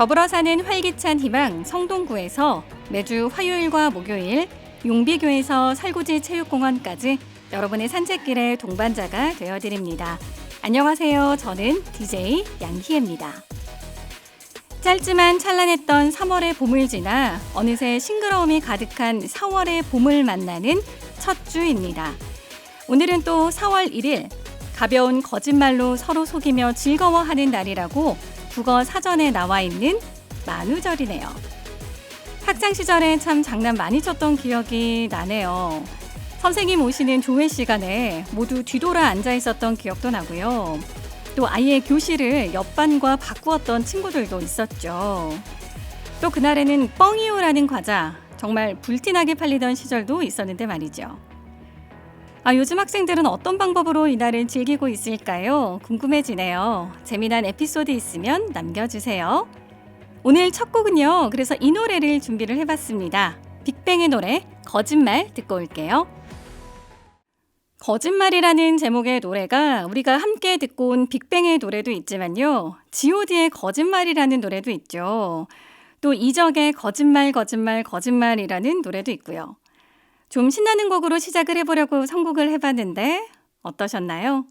더불어 사는 활기찬 희망 성동구에서 매주 화요일과 목요일 용비교에서 살구지 체육공원까지 여러분의 산책길의 동반자가 되어드립니다. 안녕하세요. 저는 DJ 양희애입니다. 짧지만 찬란했던 3월의 봄을 지나 어느새 싱그러움이 가득한 4월의 봄을 만나는 첫 주입니다. 오늘은 또 4월 1일 가벼운 거짓말로 서로 속이며 즐거워하는 날이라고 국어 사전에 나와 있는 만우절이네요. 학창 시절에 참 장난 많이 쳤던 기억이 나네요. 선생님 오시는 조회 시간에 모두 뒤돌아 앉아 있었던 기억도 나고요. 또 아예 교실을 옆반과 바꾸었던 친구들도 있었죠. 또 그날에는 뻥이요라는 과자 정말 불티나게 팔리던 시절도 있었는데 말이죠. 요즘 학생들은 어떤 방법으로 이날을 즐기고 있을까요? 궁금해지네요. 재미난 에피소드 있으면 남겨주세요. 오늘 첫 곡은요. 그래서 이 노래를 준비를 해봤습니다. 빅뱅의 노래 거짓말 듣고 올게요. 거짓말이라는 제목의 노래가 우리가 함께 듣고 온 빅뱅의 노래도 있지만요. god의 거짓말이라는 노래도 있죠. 또 이적의 거짓말이라는 노래도 있고요. 좀 신나는 곡으로 시작을 해보려고 선곡을 해봤는데 어떠셨나요?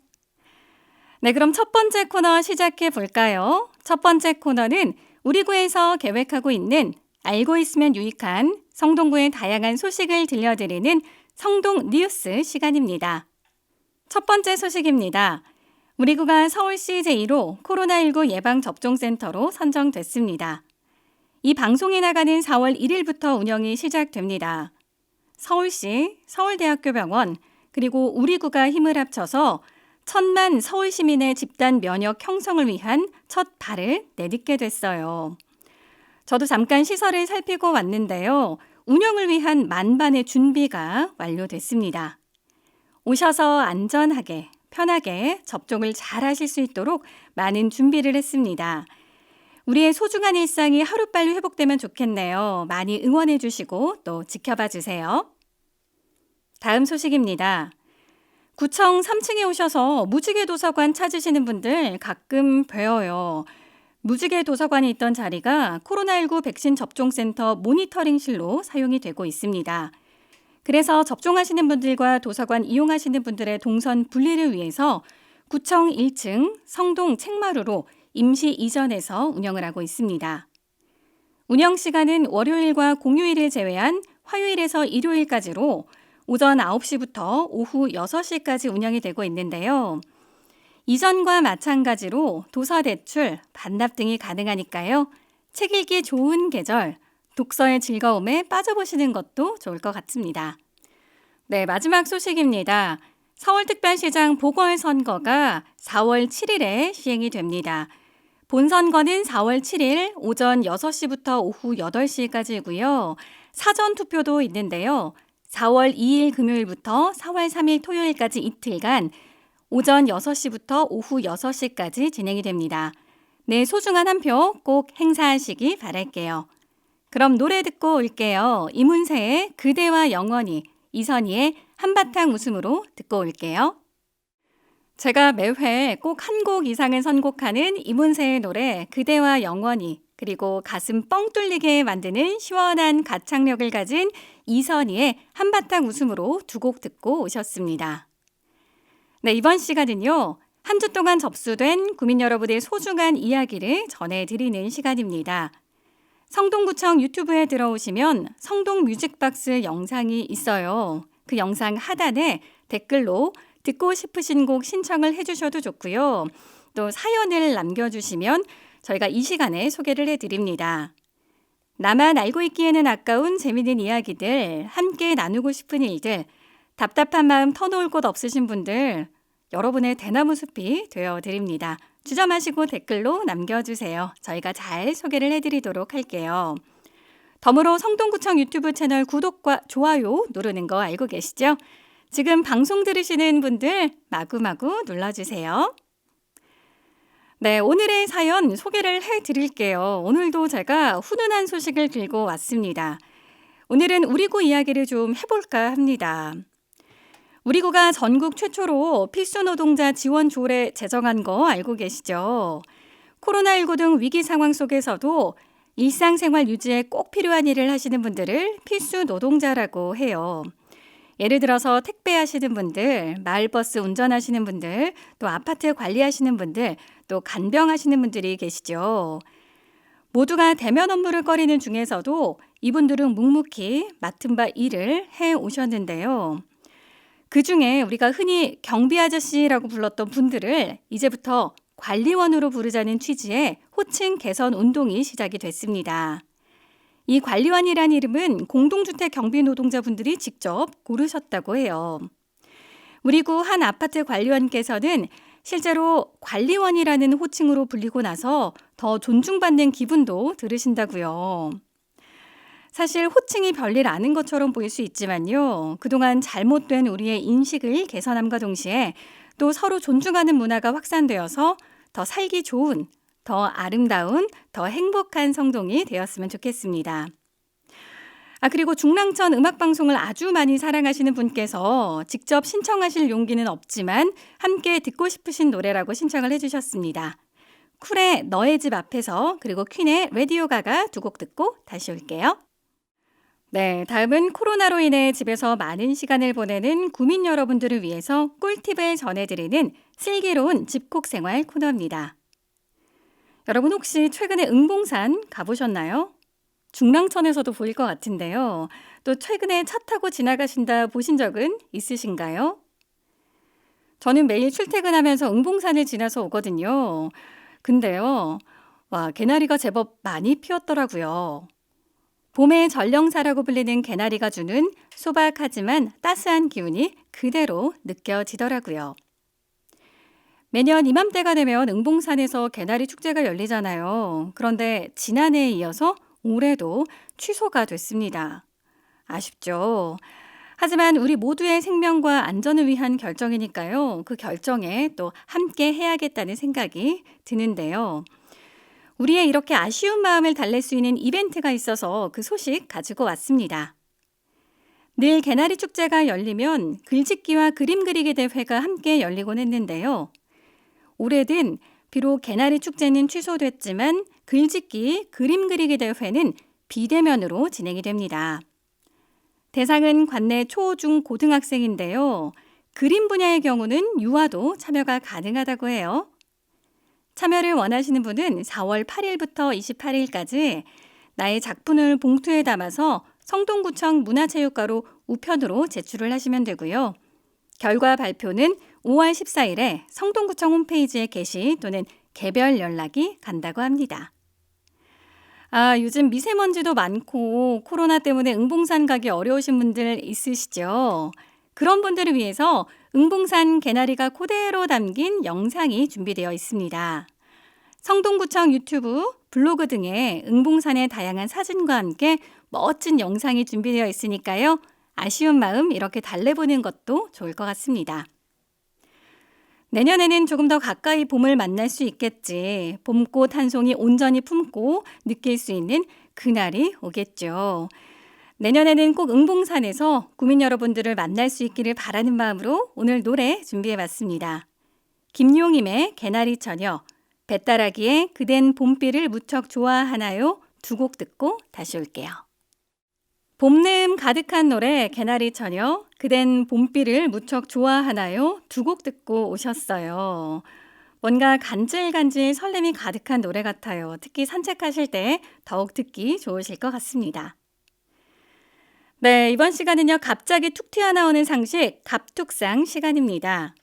네, 그럼 첫 번째 코너 시작해 볼까요? 첫 번째 코너는 우리 구에서 계획하고 있는 알고 있으면 유익한 성동구의 다양한 소식을 들려드리는 성동 뉴스 시간입니다. 첫 번째 소식입니다. 우리 구가 서울시 제1호 코로나19 예방접종센터로 선정됐습니다. 이 방송이 나가는 4월 1일부터 운영이 시작됩니다. 서울시, 서울대학교 병원, 그리고 우리 구가 힘을 합쳐서 1000만 서울 시민의 집단 면역 형성을 위한 첫 발을 내딛게 됐어요. 저도 잠깐 시설을 살피고 왔는데요. 운영을 위한 만반의 준비가 완료됐습니다. 오셔서 안전하게, 편하게 접종을 잘 하실 수 있도록 많은 준비를 했습니다. 우리의 소중한 일상이 하루빨리 회복되면 좋겠네요. 많이 응원해 주시고 또 지켜봐 주세요. 다음 소식입니다. 구청 3층에 오셔서 무지개 도서관 찾으시는 분들 가끔 뵈어요. 무지개 도서관이 있던 자리가 코로나19 백신 접종센터 모니터링실로 사용이 되고 있습니다. 그래서 접종하시는 분들과 도서관 이용하시는 분들의 동선 분리를 위해서 구청 1층 성동 책마루로 임시 이전해서 운영을 하고 있습니다. 운영 시간은 월요일과 공휴일을 제외한 화요일에서 일요일까지로 오전 9시부터 오후 6시까지 운영이 되고 있는데요. 이전과 마찬가지로 도서 대출, 반납 등이 가능하니까요. 책 읽기 좋은 계절, 독서의 즐거움에 빠져보시는 것도 좋을 것 같습니다. 네, 마지막 소식입니다. 서울특별시장 보궐선거가 4월 7일에 시행이 됩니다. 본선거는 4월 7일 오전 6시부터 오후 8시까지고요. 사전투표도 있는데요. 4월 2일 금요일부터 4월 3일 토요일까지 이틀간 오전 6시부터 오후 6시까지 진행이 됩니다. 내 소중한 한 표 꼭 행사하시기 바랄게요. 그럼 노래 듣고 올게요. 이문세의 그대와 영원히, 이선희의 한바탕 웃음으로 듣고 올게요. 제가 매회 꼭 한 곡 이상을 선곡하는 이문세의 노래 그대와 영원히, 그리고 가슴 뻥 뚫리게 만드는 시원한 가창력을 가진 이선희의 한바탕 웃음으로 두 곡 듣고 오셨습니다. 네, 이번 시간은요. 한 주 동안 접수된 구민 여러분의 소중한 이야기를 전해드리는 시간입니다. 성동구청 유튜브에 들어오시면 성동 뮤직박스 영상이 있어요. 그 영상 하단에 댓글로 듣고 싶으신 곡 신청을 해주셔도 좋고요. 또 사연을 남겨주시면 저희가 이 시간에 소개를 해드립니다. 나만 알고 있기에는 아까운 재미있는 이야기들, 함께 나누고 싶은 일들, 답답한 마음 터놓을 곳 없으신 분들, 여러분의 대나무 숲이 되어드립니다. 주저마시고 댓글로 남겨주세요. 저희가 잘 소개를 해드리도록 할게요. 덤으로 성동구청 유튜브 채널 구독과 좋아요 누르는 거 알고 계시죠? 지금 방송 들으시는 분들 마구마구 눌러주세요. 네, 오늘의 사연 소개를 해드릴게요. 오늘도 제가 훈훈한 소식을 들고 왔습니다. 오늘은 우리구 이야기를 좀 해볼까 합니다. 우리구가 전국 최초로 필수노동자 지원 조례 제정한 거 알고 계시죠? 코로나19 등 위기 상황 속에서도 일상생활 유지에 꼭 필요한 일을 하시는 분들을 필수 노동자라고 해요. 예를 들어서 택배하시는 분들, 마을버스 운전하시는 분들, 또 아파트 관리하시는 분들, 또 간병하시는 분들이 계시죠. 모두가 대면 업무를 꺼리는 중에서도 이분들은 묵묵히 맡은 바 일을 해 오셨는데요. 그중에 우리가 흔히 경비 아저씨라고 불렀던 분들을 이제부터 관리원으로 부르자는 취지의 호칭 개선 운동이 시작이 됐습니다. 이 관리원이란 이름은 공동주택 경비 노동자분들이 직접 고르셨다고 해요. 우리 구 한 아파트 관리원께서는 실제로 관리원이라는 호칭으로 불리고 나서 더 존중받는 기분도 들으신다고요. 사실 호칭이 별일 아닌 것처럼 보일 수 있지만요. 그동안 잘못된 우리의 인식을 개선함과 동시에 또 서로 존중하는 문화가 확산되어서 더 살기 좋은, 더 아름다운, 더 행복한 성동이 되었으면 좋겠습니다. 그리고 중랑천 음악방송을 아주 많이 사랑하시는 분께서 직접 신청하실 용기는 없지만 함께 듣고 싶으신 노래라고 신청을 해주셨습니다. 쿨의 너의 집 앞에서 그리고 퀸의 라디오 가가 두 곡 듣고 다시 올게요. 네, 다음은 코로나로 인해 집에서 많은 시간을 보내는 구민 여러분들을 위해서 꿀팁을 전해드리는 슬기로운 집콕 생활 코너입니다. 여러분 혹시 최근에 응봉산 가보셨나요? 중랑천에서도 보일 것 같은데요. 또 최근에 차 타고 지나가신다 보신 적은 있으신가요? 저는 매일 출퇴근하면서 응봉산을 지나서 오거든요. 근데요, 개나리가 제법 많이 피었더라고요. 봄의 전령사라고 불리는 개나리가 주는 소박하지만 따스한 기운이 그대로 느껴지더라고요. 매년 이맘때가 되면 응봉산에서 개나리 축제가 열리잖아요. 그런데 지난해에 이어서 올해도 취소가 됐습니다. 아쉽죠? 하지만 우리 모두의 생명과 안전을 위한 결정이니까요. 그 결정에 또 함께 해야겠다는 생각이 드는데요. 우리의 이렇게 아쉬운 마음을 달랠 수 있는 이벤트가 있어서 그 소식 가지고 왔습니다. 늘 개나리 축제가 열리면 글짓기와 그림 그리기 대회가 함께 열리곤 했는데요. 올해는 비록 개나리 축제는 취소됐지만 글짓기, 그림 그리기 대회는 비대면으로 진행이 됩니다. 대상은 관내 초, 중, 고등학생인데요. 그림 분야의 경우는 유아도 참여가 가능하다고 해요. 참여를 원하시는 분은 4월 8일부터 28일까지 나의 작품을 봉투에 담아서 성동구청 문화체육과로 우편으로 제출을 하시면 되고요. 결과 발표는 5월 14일에 성동구청 홈페이지에 게시 또는 개별 연락이 간다고 합니다. 요즘 미세먼지도 많고 코로나 때문에 응봉산 가기 어려우신 분들 있으시죠? 그런 분들을 위해서 응봉산 개나리가 그대로 담긴 영상이 준비되어 있습니다. 성동구청 유튜브, 블로그 등에 응봉산의 다양한 사진과 함께 멋진 영상이 준비되어 있으니까요. 아쉬운 마음 이렇게 달래보는 것도 좋을 것 같습니다. 내년에는 조금 더 가까이 봄을 만날 수 있겠지. 봄꽃 한 송이 온전히 품고 느낄 수 있는 그날이 오겠죠. 내년에는 꼭 응봉산에서 구민 여러분들을 만날 수 있기를 바라는 마음으로 오늘 노래 준비해봤습니다. 김용임의 개나리 처녀, 배따라기의 그댄 봄비를 무척 좋아하나요? 두 곡 듣고 다시 올게요. 봄내음 가득한 노래 개나리 처녀, 그댄 봄비를 무척 좋아하나요? 두 곡 듣고 오셨어요. 뭔가 간질간질 설렘이 가득한 노래 같아요. 특히 산책하실 때 더욱 듣기 좋으실 것 같습니다. 네, 이번 시간은요. 갑자기 툭 튀어나오는 상식, 갑툭상 시간입니다.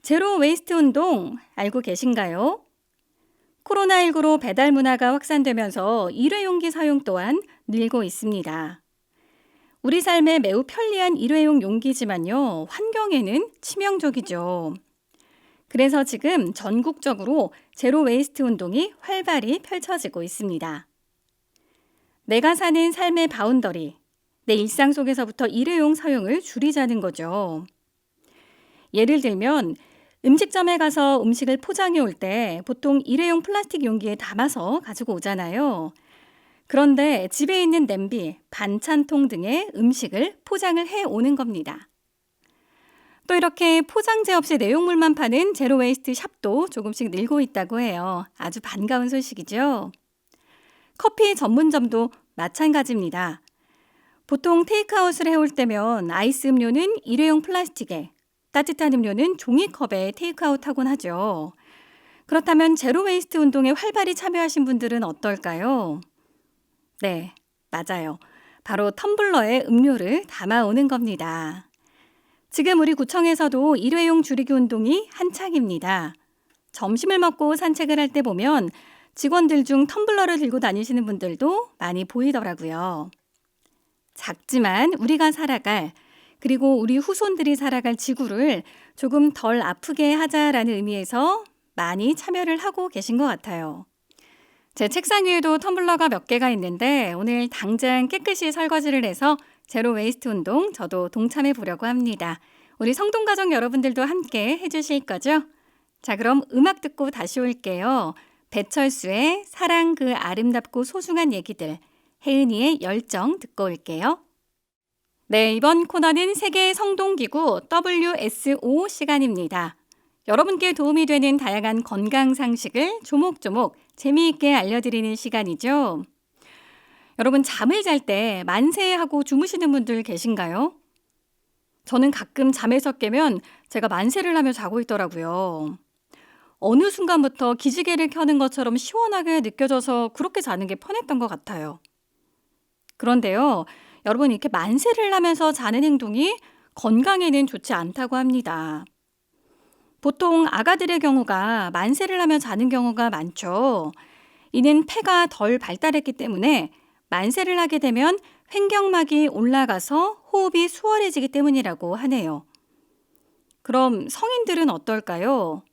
제로 웨이스트 운동 알고 계신가요? 코로나19로 배달 문화가 확산되면서 일회용기 사용 또한 늘고 있습니다. 우리 삶에 매우 편리한 일회용 용기지만요. 환경에는 치명적이죠. 그래서 지금 전국적으로 제로 웨이스트 운동이 활발히 펼쳐지고 있습니다. 내가 사는 삶의 바운더리, 내 일상 속에서부터 일회용 사용을 줄이자는 거죠. 예를 들면 음식점에 가서 음식을 포장해 올 때 보통 일회용 플라스틱 용기에 담아서 가지고 오잖아요. 그런데 집에 있는 냄비, 반찬통 등의 음식을 포장을 해 오는 겁니다. 또 이렇게 포장재 없이 내용물만 파는 제로 웨이스트 샵도 조금씩 늘고 있다고 해요. 아주 반가운 소식이죠. 커피 전문점도 마찬가지입니다. 보통 테이크아웃을 해올 때면 아이스 음료는 일회용 플라스틱에, 따뜻한 음료는 종이컵에 테이크아웃하곤 하죠. 그렇다면 제로 웨이스트 운동에 활발히 참여하신 분들은 어떨까요? 네, 맞아요. 바로 텀블러에 음료를 담아오는 겁니다. 지금 우리 구청에서도 일회용 줄이기 운동이 한창입니다. 점심을 먹고 산책을 할 때 보면 직원들 중 텀블러를 들고 다니시는 분들도 많이 보이더라고요. 작지만 우리가 살아갈, 그리고 우리 후손들이 살아갈 지구를 조금 덜 아프게 하자라는 의미에서 많이 참여를 하고 계신 것 같아요. 제 책상 위에도 텀블러가 몇 개가 있는데 오늘 당장 깨끗이 설거지를 해서 제로 웨이스트 운동 저도 동참해 보려고 합니다. 우리 성동가족 여러분들도 함께 해주실 거죠? 자, 그럼 음악 듣고 다시 올게요. 배철수의 사랑 그 아름답고 소중한 얘기들, 혜은이의 열정 듣고 올게요. 네, 이번 코너는 세계 성동기구 WSO 시간입니다. 여러분께 도움이 되는 다양한 건강 상식을 조목조목 재미있게 알려드리는 시간이죠. 여러분 잠을 잘 때 만세하고 주무시는 분들 계신가요? 저는 가끔 잠에서 깨면 제가 만세를 하며 자고 있더라고요. 어느 순간부터 기지개를 켜는 것처럼 시원하게 느껴져서 그렇게 자는 게 편했던 것 같아요. 그런데요, 여러분 이렇게 만세를 하면서 자는 행동이 건강에는 좋지 않다고 합니다. 보통 아가들의 경우가 만세를 하며 자는 경우가 많죠. 이는 폐가 덜 발달했기 때문에 만세를 하게 되면 횡격막이 올라가서 호흡이 수월해지기 때문이라고 하네요. 그럼 성인들은 어떨까요?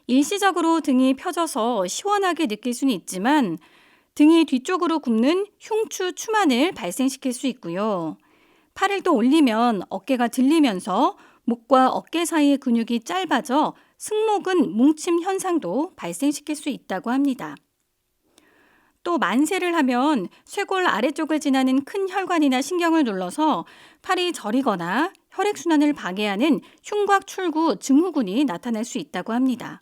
일시적으로 등이 펴져서 시원하게 느낄 수는 있지만 등이 뒤쪽으로 굽는 흉추 추만을 발생시킬 수 있고요. 팔을 또 올리면 어깨가 들리면서 목과 어깨 사이의 근육이 짧아져 승모근 뭉침 현상도 발생시킬 수 있다고 합니다. 또 만세를 하면 쇄골 아래쪽을 지나는 큰 혈관이나 신경을 눌러서 팔이 저리거나 혈액순환을 방해하는 흉곽 출구 증후군이 나타날 수 있다고 합니다.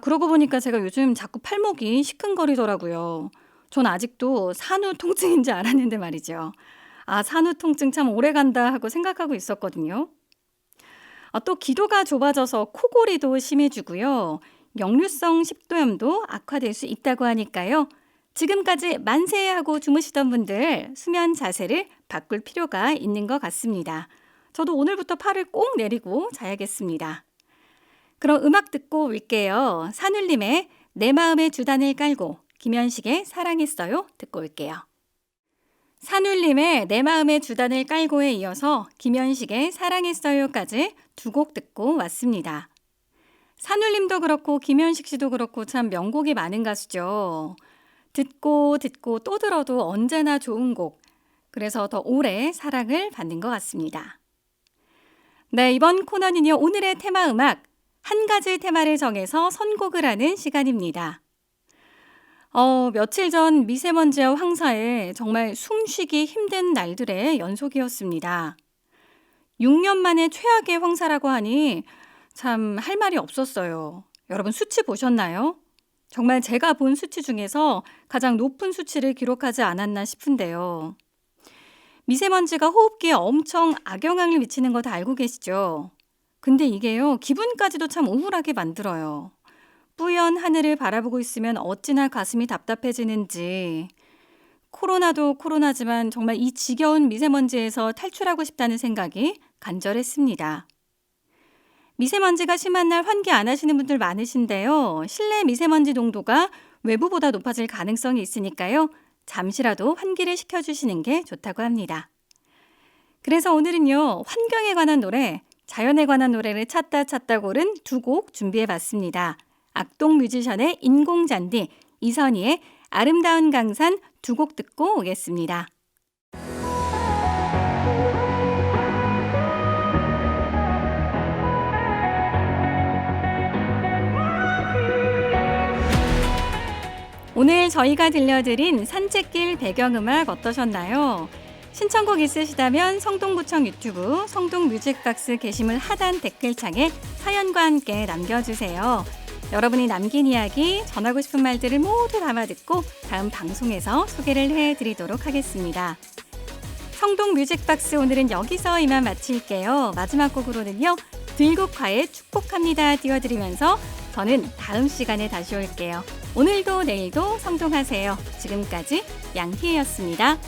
그러고 보니까 제가 요즘 자꾸 팔목이 시큰거리더라고요. 전 아직도 산후 통증인지 알았는데 말이죠. 산후 통증 참 오래간다 하고 생각하고 있었거든요. 또 기도가 좁아져서 코골이도 심해지고요. 역류성 식도염도 악화될 수 있다고 하니까요. 지금까지 만세하고 주무시던 분들 수면 자세를 바꿀 필요가 있는 것 같습니다. 저도 오늘부터 팔을 꼭 내리고 자야겠습니다. 그럼 음악 듣고 올게요. 산울림의 내 마음의 주단을 깔고, 김현식의 사랑했어요 듣고 올게요. 산울림의 내 마음의 주단을 깔고에 이어서 김현식의 사랑했어요까지 두 곡 듣고 왔습니다. 산울림도 그렇고 김현식 씨도 그렇고 참 명곡이 많은 가수죠. 듣고 또 들어도 언제나 좋은 곡. 그래서 더 오래 사랑을 받는 것 같습니다. 네, 이번 코너는요. 오늘의 테마 음악 한 가지 테마를 정해서 선곡을 하는 시간입니다. 며칠 전 미세먼지와 황사에 정말 숨쉬기 힘든 날들의 연속이었습니다. 6년 만에 최악의 황사라고 하니 참 할 말이 없었어요. 여러분 수치 보셨나요? 정말 제가 본 수치 중에서 가장 높은 수치를 기록하지 않았나 싶은데요. 미세먼지가 호흡기에 엄청 악영향을 미치는 거 다 알고 계시죠? 근데 이게요, 기분까지도 참 우울하게 만들어요. 뿌연 하늘을 바라보고 있으면 어찌나 가슴이 답답해지는지. 코로나도 코로나지만 정말 이 지겨운 미세먼지에서 탈출하고 싶다는 생각이 간절했습니다. 미세먼지가 심한 날 환기 안 하시는 분들 많으신데요. 실내 미세먼지 농도가 외부보다 높아질 가능성이 있으니까요. 잠시라도 환기를 시켜주시는 게 좋다고 합니다. 그래서 오늘은요. 환경에 관한 노래, 자연에 관한 노래를 찾다 고른 두 곡 준비해봤습니다. 악동 뮤지션의 인공잔디, 이선희의 아름다운 강산 두 곡 듣고 오겠습니다. 오늘 저희가 들려드린 산책길 배경음악 어떠셨나요? 신청곡 있으시다면 성동구청 유튜브 성동뮤직박스 게시물 하단 댓글창에 사연과 함께 남겨주세요. 여러분이 남긴 이야기, 전하고 싶은 말들을 모두 담아 듣고 다음 방송에서 소개를 해드리도록 하겠습니다. 성동뮤직박스 오늘은 여기서 이만 마칠게요. 마지막 곡으로는요. 들국화의 축복합니다 띄워드리면서 저는 다음 시간에 다시 올게요. 오늘도 내일도 성동하세요. 지금까지 양희애였습니다.